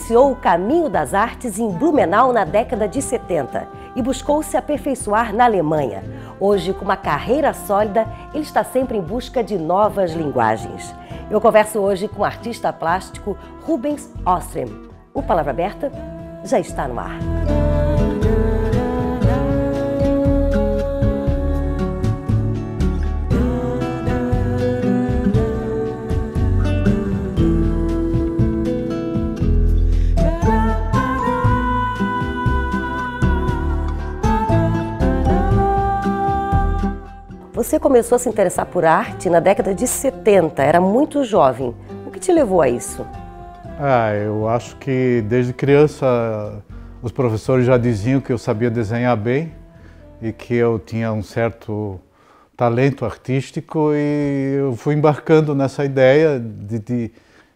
iniciou o caminho das artes em Blumenau na década de 70 e buscou se aperfeiçoar na Alemanha. Hoje, com uma carreira sólida, ele está sempre em busca de novas linguagens. Eu converso hoje com o artista plástico Rubens Åström. O Palavra Aberta já está no ar. Você começou a se interessar por arte na década de 70, era muito jovem. O que te levou a isso? Eu acho que desde criança os professores já diziam que eu sabia desenhar bem e que eu tinha um certo talento artístico, e eu fui embarcando nessa ideia de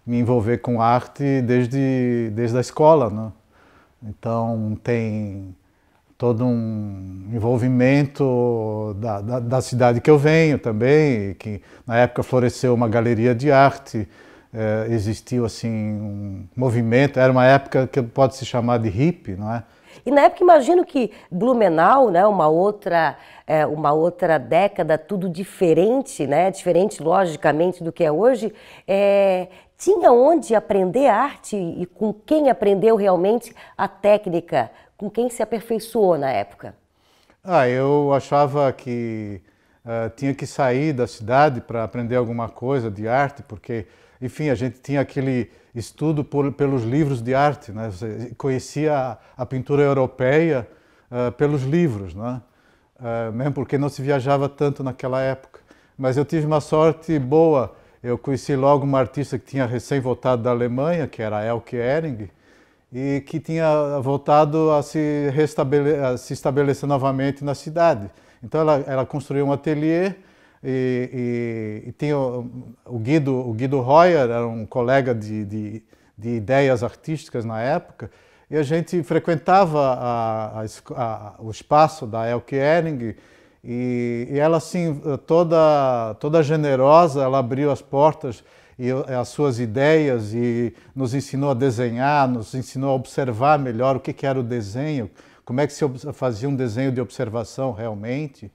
me envolver com arte desde a escola, né? Então tem todo um envolvimento da cidade que eu venho também, que na época floresceu uma galeria de arte, existiu assim um movimento, era uma época que pode se chamar de hippie, não é? E na época imagino que Blumenau, né, uma outra década, tudo diferente, né, diferente logicamente do que é hoje, tinha onde aprender arte e com quem aprendeu realmente a técnica, com quem se aperfeiçoou na época? Eu achava que tinha que sair da cidade para aprender alguma coisa de arte, porque, enfim, a gente tinha aquele estudo pelos livros de arte, né? Você conhecia a pintura europeia pelos livros, né? Mesmo porque não se viajava tanto naquela época. Mas eu tive uma sorte boa, eu conheci logo uma artista que tinha recém voltado da Alemanha, que era a Elke Ehring, e que tinha voltado a se estabelecer novamente na cidade. Então ela construiu um ateliê e tinha o Guido Royer, era um colega de ideias artísticas na época, e a gente frequentava o espaço da Elke Ehring, e ela assim, toda generosa, ela abriu as portas e as suas ideias e nos ensinou a desenhar, nos ensinou a observar melhor o que era o desenho, como é que se fazia um desenho de observação realmente.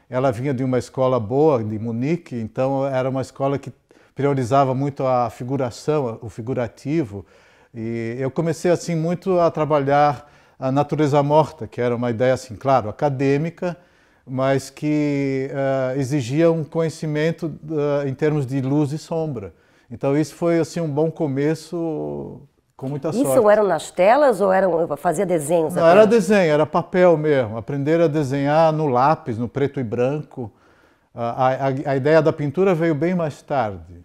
Ela vinha de uma escola boa, de Munique, então era uma escola que priorizava muito a figuração, o figurativo. E eu comecei assim muito a trabalhar a natureza morta, que era uma ideia assim, claro, acadêmica, mas que exigia um conhecimento em termos de luz e sombra. Então isso foi assim um bom começo, com muita sorte. Isso eram nas telas ou fazia desenhos? Não, era desenho, era papel mesmo. Aprender a desenhar no lápis, no preto e branco. A ideia da pintura veio bem mais tarde.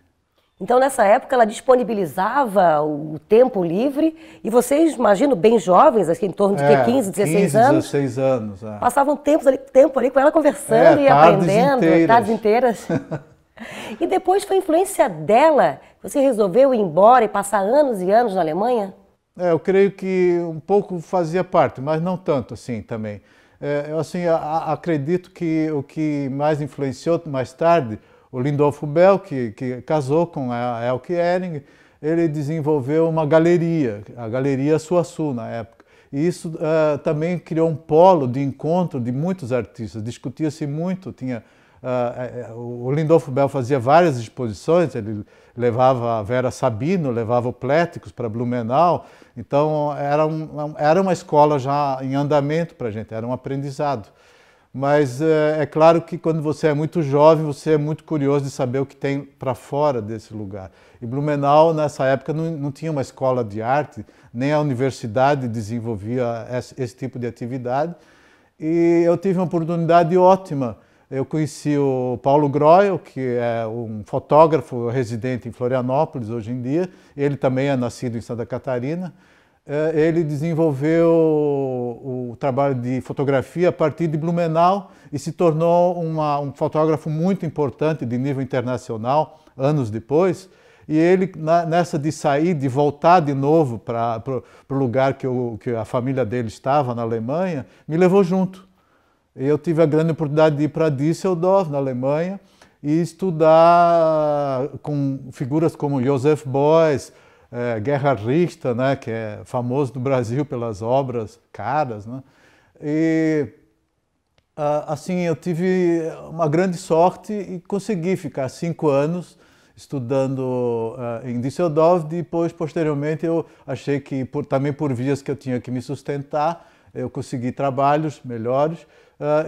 Então nessa época ela disponibilizava o tempo livre e vocês, imagino, bem jovens, assim, em torno de 15, 16 anos? 16 anos. Passavam tempo ali com ela conversando e aprendendo, tardes inteiras. E depois foi a influência dela, você resolveu ir embora e passar anos e anos na Alemanha? Eu creio que um pouco fazia parte, mas não tanto assim também. Eu assim, acredito que o que mais influenciou mais tarde, o Lindolfo Bell, que casou com a Elke Ehring, ele desenvolveu uma galeria, a Galeria Suaçu na época. E isso também criou um polo de encontro de muitos artistas, discutia-se muito, o Lindolfo Bell fazia várias exposições, ele levava a Vera Sabino, levava o Pléticos para Blumenau, então era uma escola já em andamento para a gente, era um aprendizado. Mas é claro que quando você é muito jovem, você é muito curioso de saber o que tem para fora desse lugar. E Blumenau, nessa época, não tinha uma escola de arte, nem a universidade desenvolvia esse tipo de atividade. E eu tive uma oportunidade ótima. Eu conheci o Paulo Groel, que é um fotógrafo residente em Florianópolis hoje em dia. Ele também é nascido em Santa Catarina. Ele desenvolveu o trabalho de fotografia a partir de Blumenau e se tornou um fotógrafo muito importante de nível internacional, anos depois. E ele, nessa de sair, de voltar de novo para o lugar que a família dele estava, na Alemanha, me levou junto. Eu tive a grande oportunidade de ir para Düsseldorf, na Alemanha, e estudar com figuras como Joseph Beuys, Gerhard Richter, né, que é famoso no Brasil pelas obras caras, né? E assim, eu tive uma grande sorte e consegui ficar 5 anos estudando em Düsseldorf. Depois, posteriormente, eu achei que, também por vias que eu tinha que me sustentar, eu consegui trabalhos melhores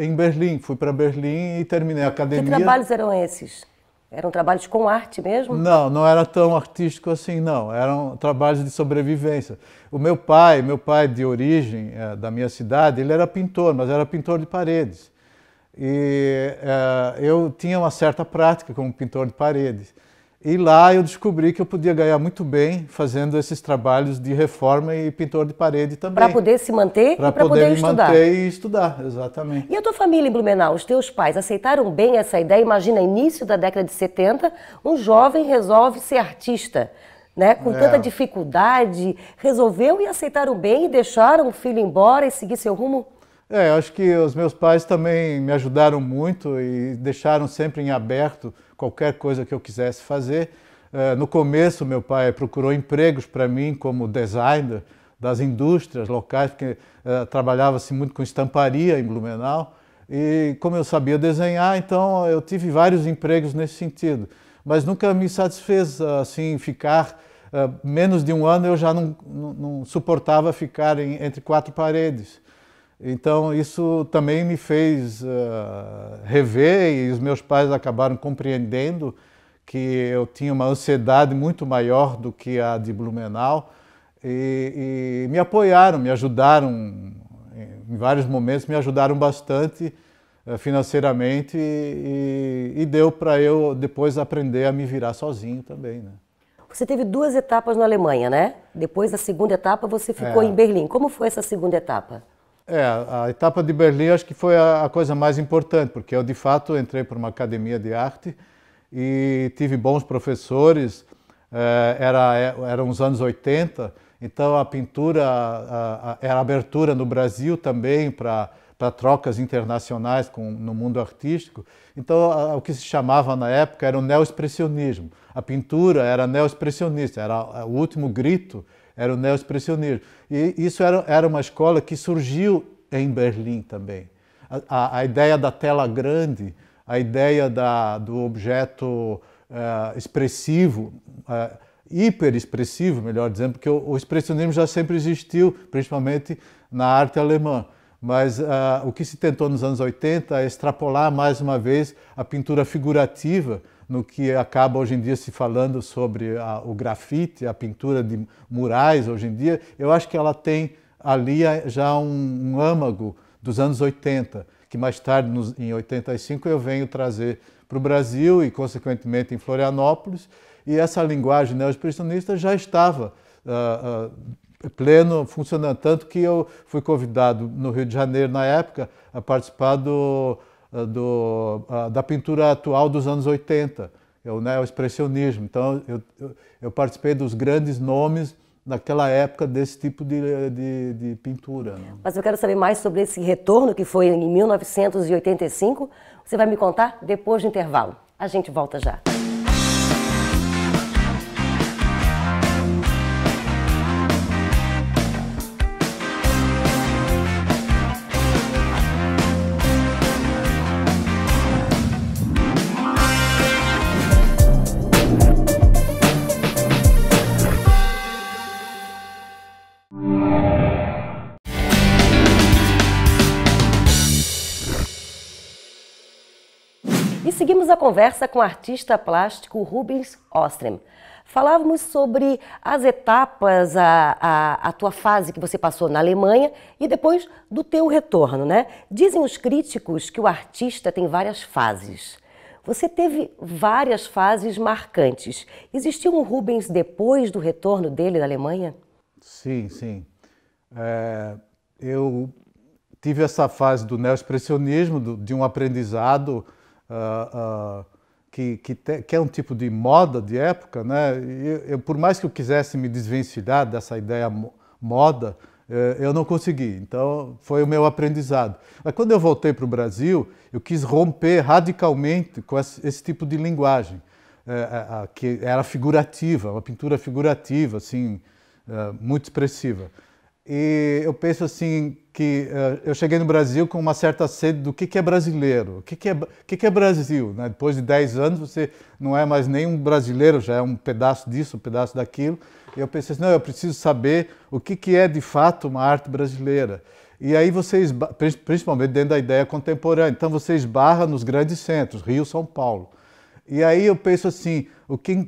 em Berlim. Fui para Berlim e terminei a academia. Que trabalhos eram esses? Eram trabalhos com arte mesmo? Não, não era tão artístico assim, não. Eram trabalhos de sobrevivência. O meu pai de origem da minha cidade, ele era pintor, mas era pintor de paredes. E eu tinha uma certa prática como pintor de paredes. E lá eu descobri que eu podia ganhar muito bem fazendo esses trabalhos de reforma e pintor de parede também. Para poder se manter e para poder estudar. Para poder me manter e estudar, exatamente. E a tua família em Blumenau, os teus pais aceitaram bem essa ideia? Imagina, início da década de 70, um jovem resolve ser artista, né? Com tanta dificuldade, resolveu e aceitaram bem e deixaram o filho embora e seguir seu rumo? Acho que os meus pais também me ajudaram muito e deixaram sempre em aberto qualquer coisa que eu quisesse fazer. No começo, meu pai procurou empregos para mim como designer das indústrias locais, porque trabalhava-se muito com estamparia em Blumenau. E como eu sabia desenhar, então eu tive vários empregos nesse sentido. Mas nunca me satisfez assim, ficar menos de um ano. Eu já não suportava ficar entre 4 paredes. Então isso também me fez rever, e os meus pais acabaram compreendendo que eu tinha uma ansiedade muito maior do que a de Blumenau e me apoiaram, me ajudaram em vários momentos, me ajudaram bastante financeiramente e deu para eu depois aprender a me virar sozinho também, né? Você teve 2 etapas na Alemanha, né? Depois da segunda etapa você ficou em Berlim. Como foi essa segunda etapa? A etapa de Berlim acho que foi a coisa mais importante, porque eu de fato entrei para uma academia de arte e tive bons professores, eram os anos 80, então a pintura era abertura no Brasil também para trocas internacionais no mundo artístico. Então o que se chamava na época era o neoexpressionismo. A pintura era neoexpressionista, era o último grito, era o neoexpressionismo. E isso era uma escola que surgiu em Berlim também. A ideia da tela grande, a ideia do objeto expressivo, hiperexpressivo, melhor dizendo, porque o expressionismo já sempre existiu, principalmente na arte alemã. Mas o que se tentou nos anos 80 é extrapolar mais uma vez a pintura figurativa, no que acaba hoje em dia se falando sobre o grafite, a pintura de murais hoje em dia. Eu acho que ela tem ali já um âmago dos anos 80, que mais tarde, em 85, eu venho trazer para o Brasil e, consequentemente, em Florianópolis. E essa linguagem neoexpressionista já estava pleno, funcionando. Tanto que eu fui convidado no Rio de Janeiro, na época, a participar da pintura atual dos anos 80, o neoexpressionismo. Então, eu participei dos grandes nomes naquela época desse tipo de pintura, né? Mas eu quero saber mais sobre esse retorno que foi em 1985. Você vai me contar depois do intervalo. A gente volta já. E seguimos a conversa com o artista plástico Rubens Ostrem. Falávamos sobre as etapas, a tua fase que você passou na Alemanha e depois do teu retorno, né? Dizem os críticos que o artista tem várias fases. Você teve várias fases marcantes. Existiu um Rubens depois do retorno dele da Alemanha? Sim, sim. Eu tive essa fase do neoexpressionismo, de um aprendizado que é um tipo de moda de época, né? Por mais que eu quisesse me desvencilhar dessa ideia moda, eu não consegui. Então, foi o meu aprendizado. Mas quando eu voltei para o Brasil, eu quis romper radicalmente com esse tipo de linguagem. que era figurativa, uma pintura figurativa, assim, muito expressiva. E eu penso assim que eu cheguei no Brasil com uma certa sede do que é brasileiro, o que é Brasil, né? Depois de 10 anos você não é mais nem um brasileiro, já é um pedaço disso, um pedaço daquilo. E eu pensei assim, não, eu preciso saber o que é de fato uma arte brasileira. E aí você, principalmente dentro da ideia contemporânea, então você esbarra nos grandes centros, Rio, São Paulo. E aí eu penso assim,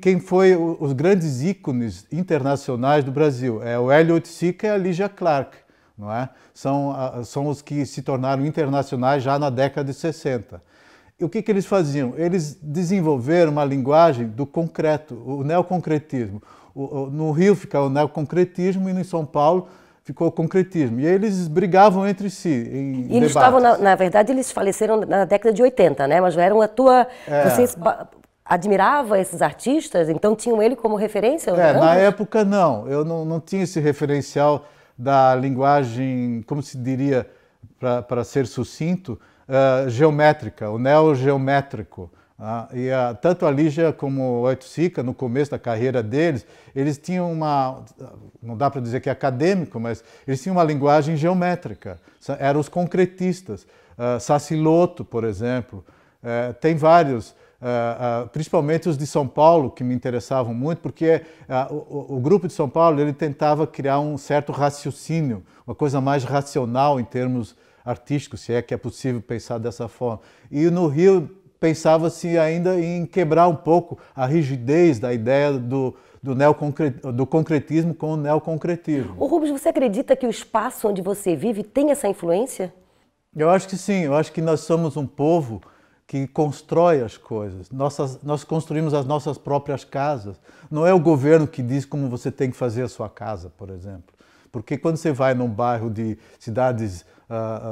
quem foi os grandes ícones internacionais do Brasil? É o Hélio Oiticica e a Lígia Clark, não é? São os que se tornaram internacionais já na década de 60. E o que eles faziam? Eles desenvolveram uma linguagem do concreto, o neoconcretismo. No Rio fica o neoconcretismo e em São Paulo ficou o concretismo. E eles brigavam entre si em debates. Eles estavam, na verdade, eles faleceram na década de 80, né? Mas eram Você admirava esses artistas? Então tinham ele como referência? Na época não. Eu não tinha esse referencial da linguagem, como se diria, para ser sucinto, geométrica, o neogeométrico. Tanto a Lígia como o Oiticica, no começo da carreira deles, eles tinham não dá para dizer que é acadêmico, mas eles tinham uma linguagem geométrica. Eram os concretistas. Sassilotto, por exemplo. Tem vários, principalmente os de São Paulo, que me interessavam muito, porque o grupo de São Paulo ele tentava criar um certo raciocínio, uma coisa mais racional em termos artísticos, se é que é possível pensar dessa forma. E no Rio pensava-se ainda em quebrar um pouco a rigidez da ideia do concretismo com o neoconcretismo. Ô Rubens, você acredita que o espaço onde você vive tem essa influência? Eu acho que sim, eu acho que nós somos um povo que constrói as coisas. Nós construímos as nossas próprias casas. Não é o governo que diz como você tem que fazer a sua casa, por exemplo. Porque quando você vai num bairro de cidades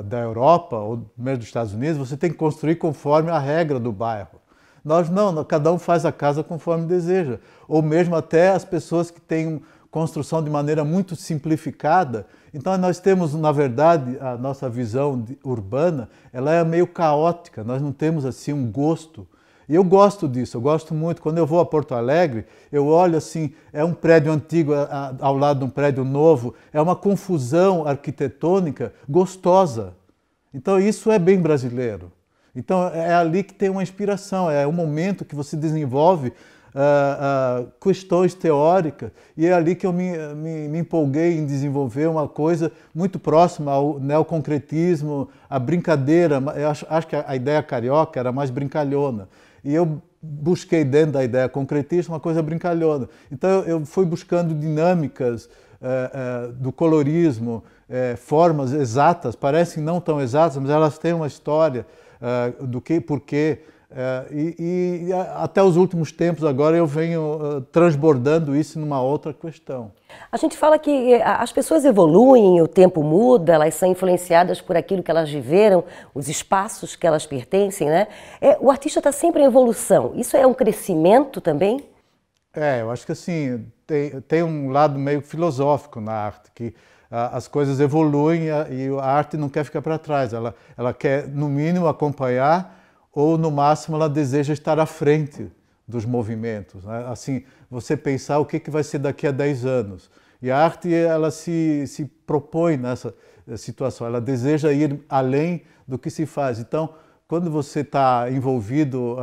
da Europa ou mesmo dos Estados Unidos, você tem que construir conforme a regra do bairro. Nós não, cada um faz a casa conforme deseja. Ou mesmo até as pessoas que têm construção de maneira muito simplificada. Então nós temos, na verdade, a nossa visão urbana, ela é meio caótica, nós não temos assim um gosto. E eu gosto disso, eu gosto muito. Quando eu vou a Porto Alegre, eu olho assim, é um prédio antigo ao lado de um prédio novo, é uma confusão arquitetônica gostosa. Então isso é bem brasileiro. Então é ali que tem uma inspiração, é um momento que você desenvolve questões teóricas, e é ali que eu me empolguei em desenvolver uma coisa muito próxima ao neoconcretismo, a brincadeira. Eu acho que a ideia carioca era mais brincalhona, e eu busquei dentro da ideia concretista uma coisa brincalhona. Então eu fui buscando dinâmicas do colorismo, formas exatas, parecem não tão exatas, mas elas têm uma história do que, porquê. E até os últimos tempos agora eu venho transbordando isso numa outra questão. A gente fala que as pessoas evoluem, o tempo muda, elas são influenciadas por aquilo que elas viveram, os espaços que elas pertencem, né? O artista está sempre em evolução. Isso é um crescimento também? Eu acho que assim, tem um lado meio filosófico na arte, que as coisas evoluem e a arte não quer ficar para trás, ela quer no mínimo acompanhar, ou no máximo ela deseja estar à frente dos movimentos, né? Assim, você pensar o que vai ser daqui a 10 anos. E a arte ela se propõe nessa situação, ela deseja ir além do que se faz. Então, quando você está envolvido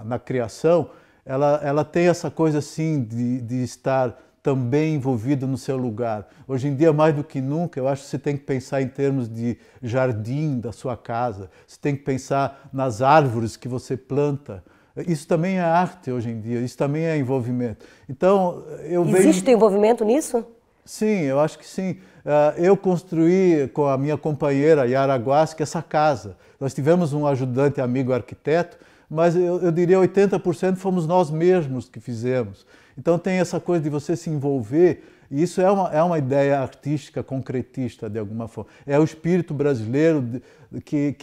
na criação, ela tem essa coisa assim de estar também envolvido no seu lugar. Hoje em dia, mais do que nunca, eu acho que você tem que pensar em termos de jardim da sua casa, você tem que pensar nas árvores que você planta. Isso também é arte hoje em dia, isso também é envolvimento. Então, Existe envolvimento nisso? Sim, eu acho que sim. Eu construí com a minha companheira Yara Guasque essa casa. Nós tivemos um ajudante amigo arquiteto, mas eu diria 80% fomos nós mesmos que fizemos. Então tem essa coisa de você se envolver, e isso é uma ideia artística, concretista de alguma forma. É o espírito brasileiro que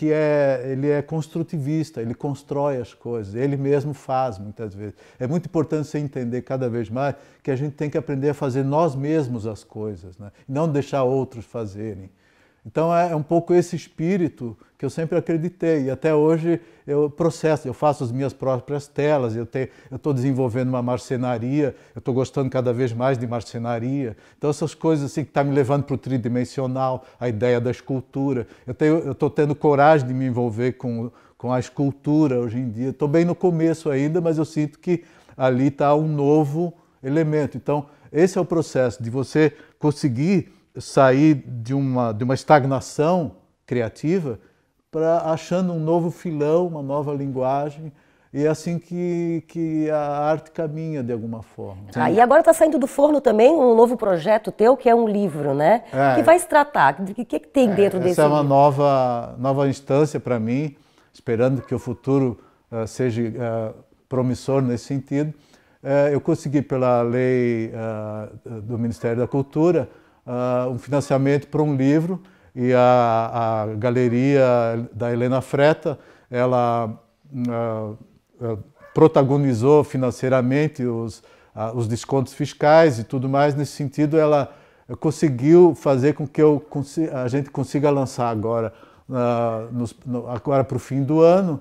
ele é construtivista, ele constrói as coisas, ele mesmo faz muitas vezes. É muito importante você entender cada vez mais que a gente tem que aprender a fazer nós mesmos as coisas, né? E não deixar outros fazerem. Então é um pouco esse espírito que eu sempre acreditei e até hoje eu processo, eu faço as minhas próprias telas, eu estou desenvolvendo uma marcenaria, eu estou gostando cada vez mais de marcenaria. Então essas coisas assim que estão me levando para o tridimensional, a ideia da escultura. Eu estou tendo coragem de me envolver com a escultura hoje em dia. Estou bem no começo ainda, mas eu sinto que ali está um novo elemento. Então esse é o processo de você conseguir sair de uma estagnação criativa para achando um novo filão, uma nova linguagem, e é assim que a arte caminha de alguma forma. E agora está saindo do forno também um novo projeto teu, que é um livro, né? Que vai se tratar, o que tem dentro desse livro? Essa é uma nova instância para mim, esperando que o futuro seja promissor nesse sentido. Eu consegui, pela lei do Ministério da Cultura, um financiamento para um livro, e a galeria da Helena Freta, ela protagonizou financeiramente os descontos fiscais e tudo mais. Nesse sentido, ela conseguiu fazer com que a gente consiga lançar agora para o fim do ano,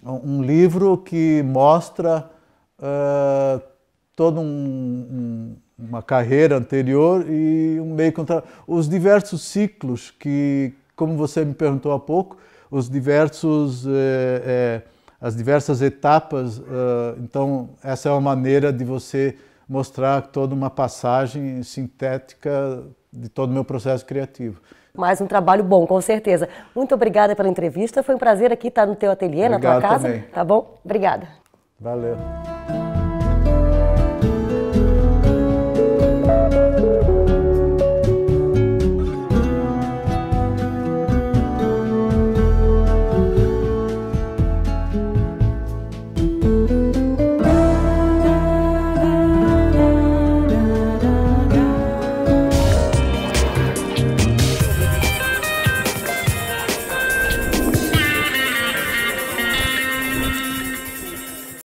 um livro que mostra toda uma carreira anterior e um meio contra os diversos ciclos que, como você me perguntou há pouco, as diversas etapas. Então essa é uma maneira de você mostrar toda uma passagem sintética de todo o meu processo criativo. Mais um trabalho bom, com certeza. Muito obrigada pela entrevista, foi um prazer aqui estar no teu ateliê, na tua casa. Também. Tá bom? Obrigada. Valeu.